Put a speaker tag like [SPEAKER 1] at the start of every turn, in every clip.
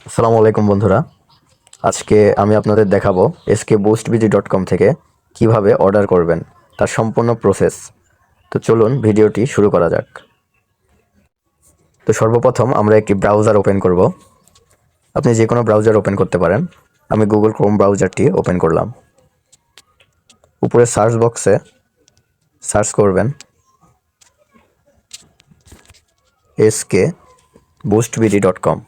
[SPEAKER 1] আসসালামু আলাইকুম বন্ধুরা। আজকে আমি আপনাদের দেখাবো skboostbg.com থেকে কিভাবে অর্ডার করবেন, তার সম্পূর্ণ প্রসেস। তো চলুন ভিডিওটি শুরু করা যাক। তো সর্বপ্রথম আমরা একটি ব্রাউজার ওপেন করব। আপনি যে কোনো ব্রাউজার ওপেন করতে পারেন। আমি গুগল ক্রোম ব্রাউজারটি ওপেন করলাম। উপরে সার্চ বক্সে সার্চ করবেন skboostbg.com।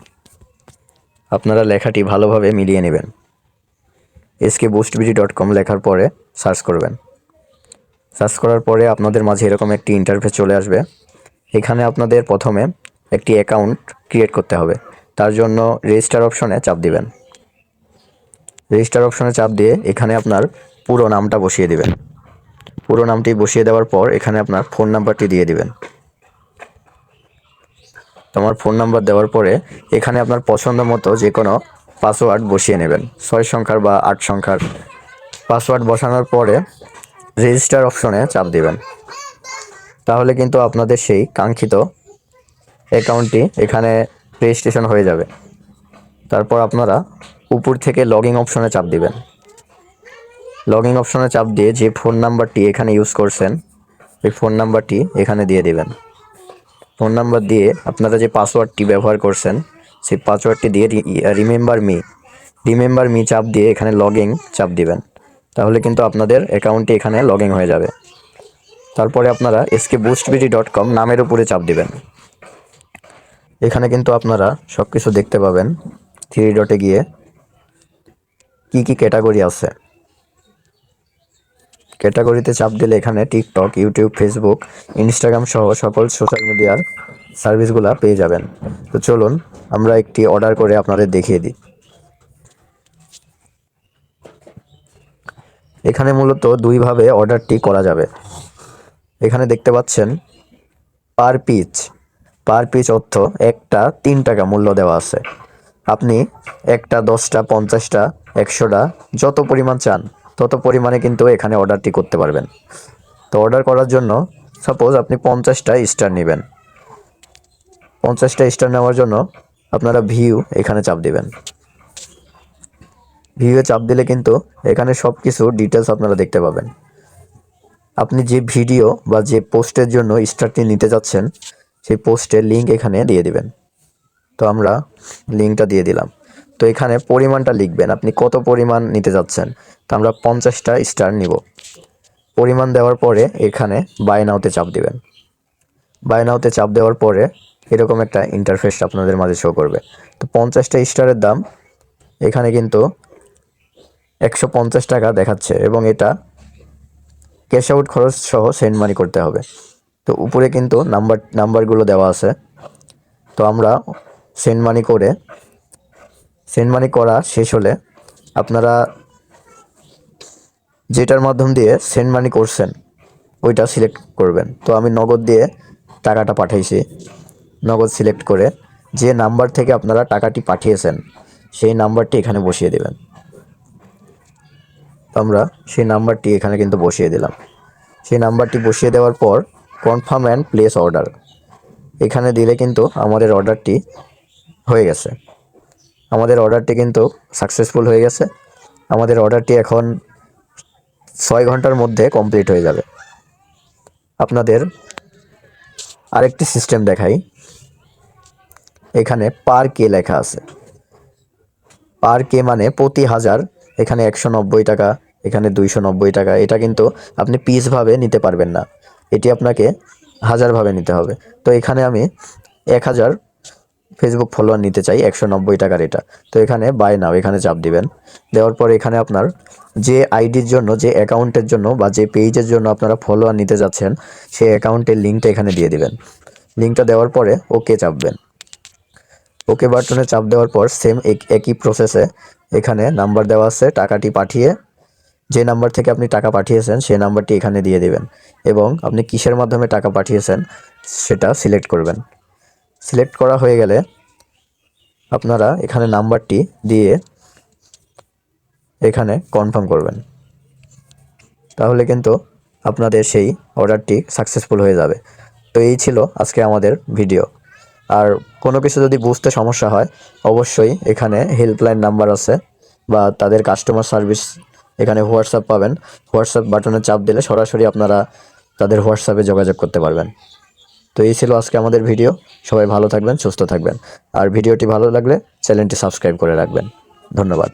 [SPEAKER 1] আপনারা লেখাটি ভালোভাবে মিলিয়ে নেবেন। skboostbg.com লেখার পরে সার্চ করবেন। সার্চ করার পরে আপনাদের মাঝে এরকম একটি ইন্টারফেস চলে আসবে। এখানে আপনাদের প্রথমে একটি অ্যাকাউন্ট ক্রিয়েট করতে হবে। তার জন্য রেজিস্টার অপশনে চাপ দিবেন। রেজিস্টার অপশনে চাপ দিয়ে এখানে আপনার পুরো নামটা বসিয়ে দিবেন। পুরো নামটি বসিয়ে দেওয়ার পর এখানে আপনার ফোন নাম্বারটি দিয়ে দিবেন। তোমার ফোন নাম্বার দেওয়ার পরে এখানে আপনার পছন্দ মতো যে কোনো পাসওয়ার্ড বসিয়ে নেবেন, 6 সংখ্যার বা 8 সংখ্যার। পাসওয়ার্ড বসানোর পরে রেজিস্টার অপশনে চাপ দিবেন। তাহলে কিন্তু আপনাদের সেই কাঙ্ক্ষিত অ্যাকাউন্টটি এখানে রেজিস্ট্রেশন হয়ে যাবে। তারপর আপনারা উপর থেকে লগইন অপশনে চাপ দিবেন। লগইন অপশনে চাপ দিয়ে যে ফোন নাম্বারটি এখানে ইউজ করছেন এই ফোন নাম্বারটি এখানে দিয়ে দিবেন। ফোন নাম্বার দিয়ে আপনারা যে পাসওয়ার্ডটি ব্যবহার করছেন সেই পাসওয়ার্ডটি দিয়ে রিমেম্বার মি চাপ দিয়ে এখানে লগইন চাপ দিবেন। তাহলে কিন্তু আপনাদের অ্যাকাউন্টটি এখানে লগইন হয়ে যাবে। তারপরে আপনারা skboostbg.com নামের উপরে চাপ দিবেন। এখানে কিন্তু আপনারা সব কিছু দেখতে পাবেন। 3 ডটে গিয়ে কি কি ক্যাটাগরি আছে, ক্যাটাগরিতে চাপ দিলে এখানে টিকটক, ইউটিউব, ফেসবুক, ইনস্টাগ্রাম সহ সকল সোশ্যাল মিডিয়ার সার্ভিসগুলো পেয়ে যাবেন। তো চলুন আমরা একটি অর্ডার করে আপনাদের দেখিয়ে দিই। এখানে মূলত দুইভাবে অর্ডারটি করা যাবে। এখানে দেখতে পাচ্ছেন পার পিচ অর্থ একটা 3 টাকা মূল্য দেওয়া আছে। আপনি একটা 10টা 50টা 100টা যত পরিমাণ চান তত পরিমাণে কিন্তু এখানে অর্ডারটি করতে পারবেন। তো অর্ডার করার জন্য সাপোজ আপনি 50টা স্টার নেবেন। 50টা স্টার নেওয়ার জন্য আপনারা ভিউ এখানে চাপ দিবেন। ভিউয়ে চাপ দিলে কিন্তু এখানে সব কিছু ডিটেলস আপনারা দেখতে পাবেন। আপনি যে ভিডিও বা যে পোস্টের জন্য স্টারটি নিতে যাচ্ছেন সেই পোস্টের লিঙ্ক এখানে দিয়ে দিবেন। তো আমরা লিঙ্কটা দিয়ে দিলাম। তো এখানে পরিমাণটা লিখবেন, আপনি কত পরিমাণ নিতে যাচ্ছেন। তো আমরা 50টা স্টার নিব। পরিমাণ দেওয়ার পরে এখানে বাই নাওতে চাপ দিবেন। বাই নাওতে চাপ দেওয়ার পরে এরকম একটা ইন্টারফেস আপনাদের মাঝে শো করবে। তো 50টা স্টারের দাম এখানে কিন্তু 150 টাকা দেখাচ্ছে এবং এটা ক্যাশ আউট খরচ সহ সেন্ড মানি করতে হবে। তো উপরে কিন্তু নাম্বারগুলো দেওয়া আছে। তো আমরা সেন্ড মানি করা শেষ হলে আপনারা যেটার মাধ্যম দিয়ে সেন্ড মানি করছেন ওইটা সিলেক্ট করবেন। তো আমি নগদ দিয়ে টাকাটা পাঠাইছি। নগদ সিলেক্ট করে যে নাম্বার থেকে আপনারা টাকাটি পাঠিয়েছেন সেই নাম্বারটি এখানে বসিয়ে দেবেন। আমরা সেই নাম্বারটি এখানে কিন্তু বসিয়ে দিলাম। সেই নাম্বারটি বসিয়ে দেওয়ার পর কনফার্ম অ্যান্ড প্লেস অর্ডার এখানে দিলে কিন্তু আমাদের অর্ডারটি হয়ে গেছে। আমাদের অর্ডারটি কিন্তু সাকসেসফুল হয়ে গেছে। আমাদের অর্ডারটি এখন 6 ঘন্টার মধ্যে কমপ্লিট হয়ে যাবে। আপনাদের আরেকটি সিস্টেম দেখাই। এখানে পার কে লেখা আছে। পার কে মানে প্রতি হাজার। এখানে 190 টাকা, এখানে 290 টাকা। এটা কিন্তু আপনি পিসভাবে নিতে পারবেন না, এটি আপনাকে হাজারভাবে নিতে হবে। তো এখানে আমি 1000 ফেসবুক ফলোয়ার নিতে চাই 190 টাকার এটা। তো এখানে বাই নাও এখানে চাপ দিবেন। দেওয়ার পর এখানে আপনার যে আইডির জন্য, যে অ্যাকাউন্টের জন্য বা যে পেজের জন্য আপনারা ফলোয়ার নিতে যাচ্ছেন সেই অ্যাকাউন্টের লিঙ্কটা এখানে দিয়ে দিবেন। লিঙ্কটা দেওয়ার পরে ওকে চাপবেন। ওকে বাটনে চাপ দেওয়ার পর সেম একই প্রসেসে এখানে নাম্বার দেওয়া আছে। টাকাটি পাঠিয়ে যে নাম্বার থেকে আপনি টাকা পাঠিয়েছেন সেই নাম্বারটি এখানে দিয়ে দিবেন এবং আপনি কিসের মাধ্যমে টাকা পাঠিয়েছেন সেটা সিলেক্ট করবেন। সিলেক্ট করা হয়ে গেলে আপনারা এখানে নাম্বারটি দিয়ে এখানে কনফার্ম করবেন। তাহলে কিন্তু আপনাদের সেই অর্ডারটি সাকসেসফুল হয়ে যাবে। তো এই ছিল আজকে আমাদের ভিডিও। আর কোনো কিছু যদি বুঝতে সমস্যা হয় অবশ্যই এখানে হেল্পলাইন নাম্বার আছে বা তাদের কাস্টমার সার্ভিস, এখানে হোয়াটসঅ্যাপ পাবেন। হোয়াটসঅ্যাপ বাটনে চাপ দিলে সরাসরি আপনারা তাদের হোয়াটসঅ্যাপে যোগাযোগ করতে পারবেন। তো এই ছিল আজকে আমাদের ভিডিও। সবাই ভালো থাকবেন, সুস্থ থাকবেন। আর ভিডিওটি ভালো লাগলে চ্যানেলটি সাবস্ক্রাইব করে রাখবেন। ধন্যবাদ।